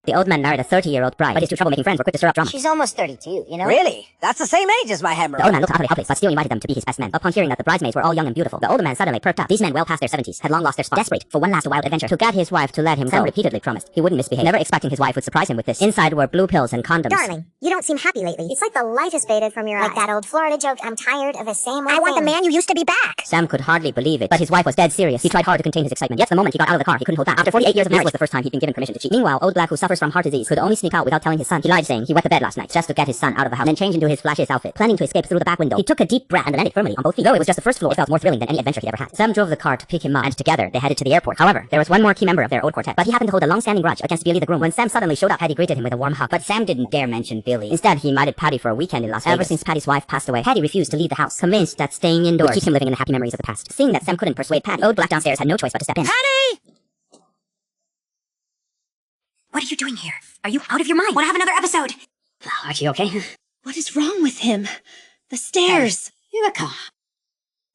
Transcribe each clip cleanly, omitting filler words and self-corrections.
The old man married a 30-year-old bride, but his two troublemaking friends were quick to stir up drama. She's almost 32, you know? Really? That's the same age as my Hemmer. The old man looked utterly helpless, but still invited them to be his best men. Upon hearing that the bridesmaids were all young and beautiful, the older man suddenly perked up. These men, well past their 70s, had long lost their spot. Desperate for one last wild adventure, to get his wife to let him go, Sam repeatedly promised he wouldn't misbehave, never expecting his wife would surprise him with this. Inside were blue pills and condoms. Darling, you don't seem happy lately. It's like the light is faded from your eyes. Like that old Florida joke, I'm tired of the same old I want the man you used to be back. Sam could hardly believe it, but his wife was dead serious. He tried hard to contain his excitement, yet the moment he got out of the car, he couldn't hold back. After 48 years of marriage, this was the first time he'd been given permission to cheat. Meanwhile, old Black, who suffers from heart disease, could only sneak out without telling his son. He lied, saying he wet the bed last night just to get his son out of the house, and then change into his flashiest outfit, planning to escape through the back window. He took a deep breath and landed firmly on both feet. Though it was just the first floor, it felt more thrilling than any adventure he'd ever had. Sam drove the car to pick him up, and together they headed to the airport. However, there was one more key member of their old quartet, but he happened to hold a long-standing grudge against Billy the groom. When Sam suddenly showed up, Patty greeted him with a warm hug, but Sam didn't dare mention Billy. Instead, he invited Patty for a weekend in Las Vegas. Ever since Patty's wife passed away, Patty refused to leave the house, convinced that staying indoors would keep him living in the happy memories of the past. Seeing that Sam couldn't persuade Patty, old Black downstairs had no choice but to step in. Patty! What are you doing here? Are you out of your mind? Want to have another episode? Archie, okay? What is wrong with him? The stairs. Yurika.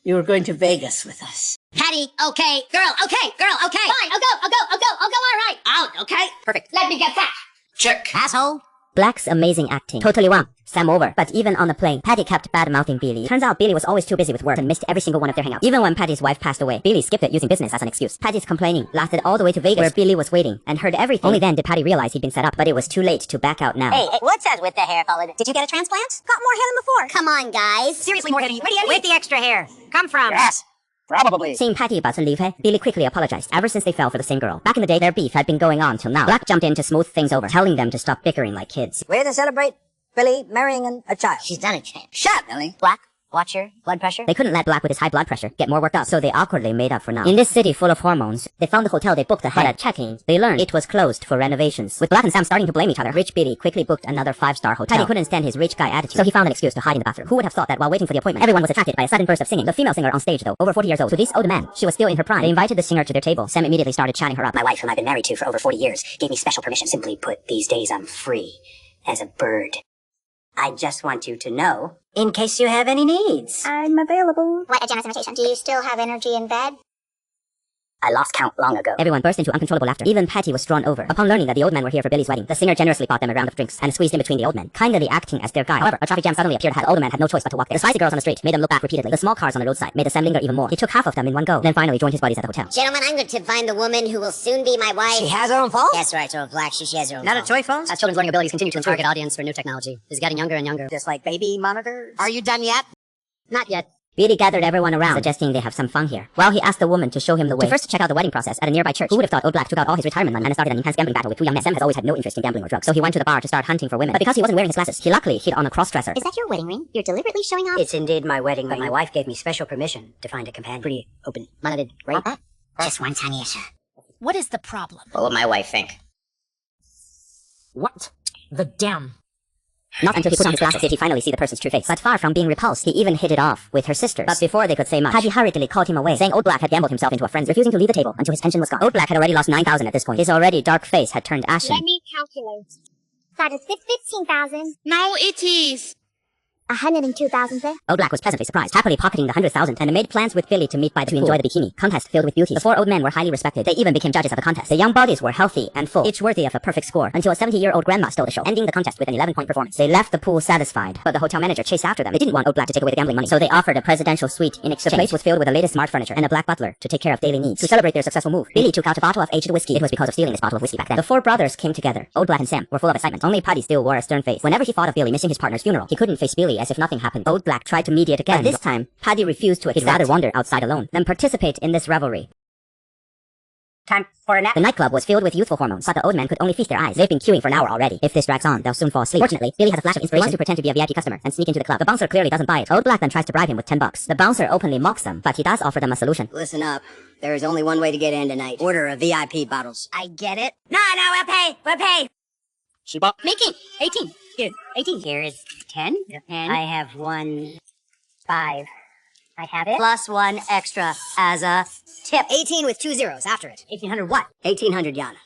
You were going to Vegas with us. Patty, okay. Girl, okay. Girl, okay. Fine, I'll go, all right. Out, okay? Perfect. Let me get that. Check. Asshole. Black's amazing acting totally won Sam over. But even on the plane, Patty kept bad-mouthing Billy. Turns out Billy was always too busy with work and missed every single one of their hangouts. Even when Patty's wife passed away, Billy skipped it using business as an excuse. Patty's complaining lasted all the way to Vegas, where Billy was waiting and heard everything. Only then did Patty realize he'd been set up, but it was too late to back out now. Hey, what's that with the hair, Colin? Did you get a transplant? Got more hair than before. Come on, guys. Seriously, more hair than you. Where'd the extra hair come from? Yes. Probably. Seeing Patty about to leave her, Billy quickly apologized. Ever since they fell for the same girl. Back in the day, their beef had been going on till now. Black jumped in to smooth things over, telling them to stop bickering like kids. We're to celebrate Billy marrying a child. She's done it. Shut up, Billy. Black, watch your blood pressure. They couldn't let Black with his high blood pressure get more worked up, so they awkwardly made up for now. In this city full of hormones, they found the hotel they booked ahead. But at check-in, they learned it was closed for renovations. With Black and Sam starting to blame each other, rich Billy quickly booked another 5-star hotel. Patty couldn't stand his rich guy attitude, so he found an excuse to hide in the bathroom. Who would have thought that while waiting for the appointment, everyone was attracted by a sudden burst of singing? The female singer on stage, though, over 40 years old. To this old man, she was still in her prime. They invited the singer to their table. Sam immediately started chatting her up. My wife, whom I've been married to for over 40 years, gave me special permission. Simply put, these days I'm free as a bird. I just want you to know, in case you have any needs. I'm available. What a generous invitation. Do you still have energy in bed? I lost count long ago. Everyone burst into uncontrollable laughter. Even Patty was drawn over. Upon learning that the old men were here for Billy's wedding, the singer generously bought them a round of drinks and squeezed in between the old men, kindly acting as their guide. However, a traffic jam suddenly appeared. The older man had no choice but to walk there. The spicy girls on the street made them look back repeatedly. The small cars on the roadside made Sam linger even more. He took half of them in one go, then finally joined his buddies at the hotel. Gentlemen, I'm going to find the woman who will soon be my wife. She has her own phone? That's right, so Black, she has her own Not phone. a toy phone? As children's learning abilities continue to improve, target audience for new technology is getting younger and younger. Just like baby monitors? Are you done yet? Not yet. Billy gathered everyone around, suggesting they have some fun here, while he asked the woman to show him the way. To first check out the wedding process at a nearby church. Who would have thought old Black took out all his retirement money and started an intense gambling battle with two young men? Sam has always had no interest in gambling or drugs, so he went to the bar to start hunting for women. But because he wasn't wearing his glasses, he luckily hit on a cross-dresser. Is that your wedding ring? You're deliberately showing off? It's indeed my wedding, but my wife gave me special permission to find a companion. Pretty open-minded, right? Just one tiny issue. What is the problem? What would my wife think? What? The damn. Not until he put on his glasses did he finally see the person's true face. But far from being repulsed, he even hit it off with her sisters. But before they could say much, Patty hurriedly called him away, saying old Black had gambled himself into a frenzy, refusing to leave the table until his pension was gone. Old Black had already lost 9,000 at this point. His already dark face had turned ashen. Let me calculate. That is 15,000. No, it is. 102,000, sir. Old Black was pleasantly surprised, happily pocketing the 100,000, and made plans with Billy to meet by the pool to enjoy the bikini contest filled with beauties. The four old men were highly respected. They even became judges of the contest. The young bodies were healthy and full, each worthy of a perfect score, until a 70-year-old grandma stole the show, ending the contest with an 11-point performance. They left the pool satisfied, but the hotel manager chased after them. They didn't want old Black to take away the gambling money, so they offered a presidential suite in exchange. The place was filled with the latest smart furniture and a black butler to take care of daily needs. To celebrate their successful move, Billy took out a bottle of aged whiskey. It was because of stealing this bottle of whiskey back then. The four brothers came together. Old Black and Sam were full of excitement. Only Patty still wore a stern face. Whenever he thought of Billy missing his partner's funeral, he couldn't face Billy as if nothing happened. Old Black tried to mediate again, but this time, Patty refused to accept. He'd rather wander outside alone than participate in this revelry. Time for a nap. The nightclub was filled with youthful hormones, but the old men could only feast their eyes. They've been queuing for an hour already. If this drags on, they'll soon fall asleep. Fortunately, Billy has a flash of inspiration. He wants to pretend to be a VIP customer and sneak into the club. The bouncer clearly doesn't buy it. Old Black then tries to bribe him with $10. The bouncer openly mocks them, but he does offer them a solution. Listen up. There is only one way to get in tonight. Order a VIP bottles. I get it. No, we'll pay. She bought. Making 18. Here, 18. Here is 10. 10. I have 1, 5. I have it. Plus 1 extra as a tip. 18 with 2 zeros after it. 1,800 what? 1,800 yana.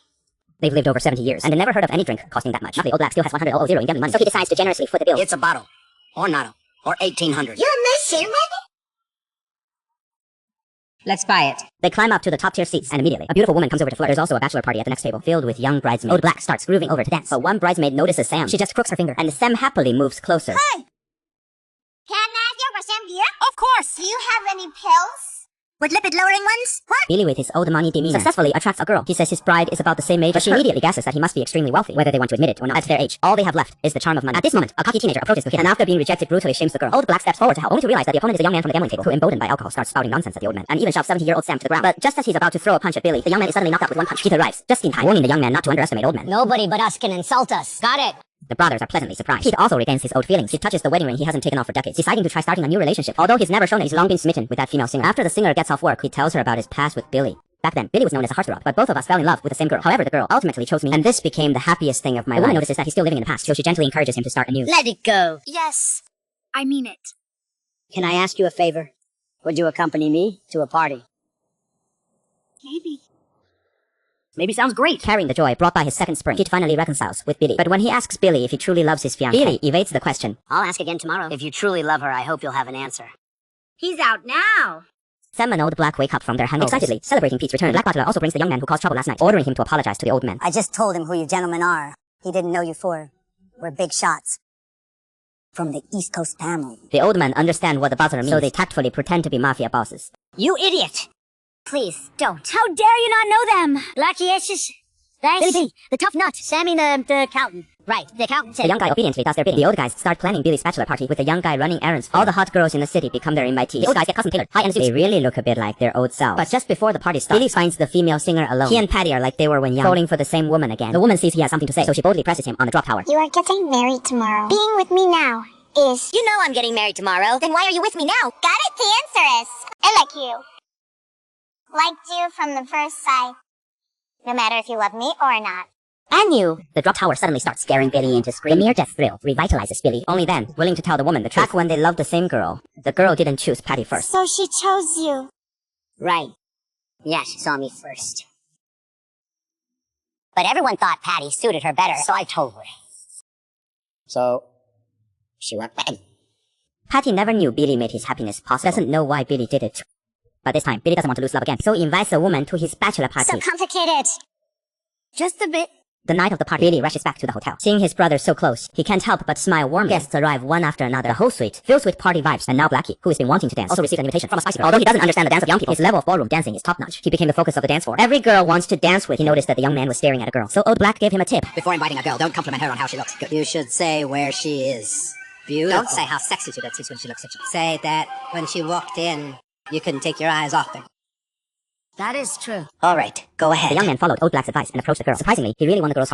They've lived over 70 years, and they never heard of any drink costing that much. Now the old Black still has 100 in gambling money, so he decides to generously foot the bill. It's a bottle. Or not. Or 1,800. You're missing, Let's buy it. They climb up to the top tier seats, and immediately, a beautiful woman comes over to flirt. There's also a bachelor party at the next table, filled with young bridesmaids. Old Black starts grooving over to dance, but one bridesmaid notices Sam. She just crooks her finger, and Sam happily moves closer. Hey! Can I ask you a question, dear? Of course. Do you have any pills? With lipid-lowering ones? What? Billy, with his old money demeanor, successfully attracts a girl. He says his bride is about the same age, but she immediately guesses that he must be extremely wealthy, whether they want to admit it or not. At their age, all they have left is the charm of money. At this moment, a cocky teenager approaches the kid, and after being rejected, brutally shames the girl. Old Black steps forward to help, only to realize that the opponent is a young man from the gambling table, who, emboldened by alcohol, starts spouting nonsense at the old man, and even shoves 70-year-old Sam to the ground. But just as he's about to throw a punch at Billy, the young man is suddenly knocked out with one punch. Keith arrives, just in time, warning the young man not to underestimate old men. Nobody but us can insult us. Got it. The brothers are pleasantly surprised. Pete also regains his old feelings. He touches the wedding ring he hasn't taken off for decades, deciding to try starting a new relationship. Although he's never shown it, he's long been smitten with that female singer. After the singer gets off work, he tells her about his past with Billy. Back then, Billy was known as a heartthrob, but both of us fell in love with the same girl. However, the girl ultimately chose me, and this became the happiest thing of my life. The woman notices that he's still living in the past, so she gently encourages him to start anew. Let it go. Yes. I mean it. Can I ask you a favor? Would you accompany me to a party? Maybe sounds great. Carrying the joy brought by his second spring, Pete finally reconciles with Billy. But when he asks Billy if he truly loves his fiancée, Billy evades the question. I'll ask again tomorrow. If you truly love her, I hope you'll have an answer. He's out now. Sam and Old Black wake up from their hangovers, excitedly celebrating Pete's return. The Black Butler also brings the young man who caused trouble last night, ordering him to apologize to the old man. I just told him who you gentlemen are. He didn't know you four. We're big shots. From the East Coast family. The old men understand what the butler means, so they tactfully pretend to be mafia bosses. You idiot! Please, don't. How dare you not know them? Lucky Ashes. Thanks. Billy, the tough nut. Sammy, the accountant. Right, the accountant said. The young guy obediently does their bidding. The old guys start planning Billy's bachelor party with the young guy running errands. All the hot girls in the city become their invitees. The old guys get custom-tailored, high-end suits. They really look a bit like their old selves. But just before the party starts, Billy finds the female singer alone. He and Patty are like they were when young, falling for the same woman again. The woman sees he has something to say, so she boldly presses him on the drop tower. You are getting married tomorrow. Being with me now is... You know I'm getting married tomorrow. Then why are you with me now? Got it? The answer is... I like you. Liked you from the first sight. No matter if you love me or not. And you! The drop tower suddenly starts scaring Billy into screaming. The mere death thrill revitalizes Billy. Only then, willing to tell the woman the truth. Back when they loved the same girl, the girl didn't choose Patty first. So she chose you. Right. Yeah, she saw me first. But everyone thought Patty suited her better, so I told her. So, she went bang. Patty never knew Billy made his happiness possible. Doesn't know why Billy did it. But this time, Billy doesn't want to lose love again, so he invites a woman to his bachelor party. So complicated. Just a bit. The night of the party, Billy rushes back to the hotel. Seeing his brother so close, he can't help but smile warmly. Guests arrive one after another. The whole suite fills with party vibes. And now Blackie, who has been wanting to dance, also received an invitation from a spicy girl. Although he doesn't understand the dance of young people, his level of ballroom dancing is top-notch. He became the focus of the dance floor. Every girl wants to dance with. He noticed that the young man was staring at a girl. So Old Black gave him a tip. Before inviting a girl, don't compliment her on how she looks. You should say where she is. Beautiful. Don't say how sexy she looks when she looks at you. Say that when she walked in, you couldn't take your eyes off her. That is true. All right, go ahead. The young man followed Old Black's advice and approached the girl. Surprisingly, he really won the girl's heart.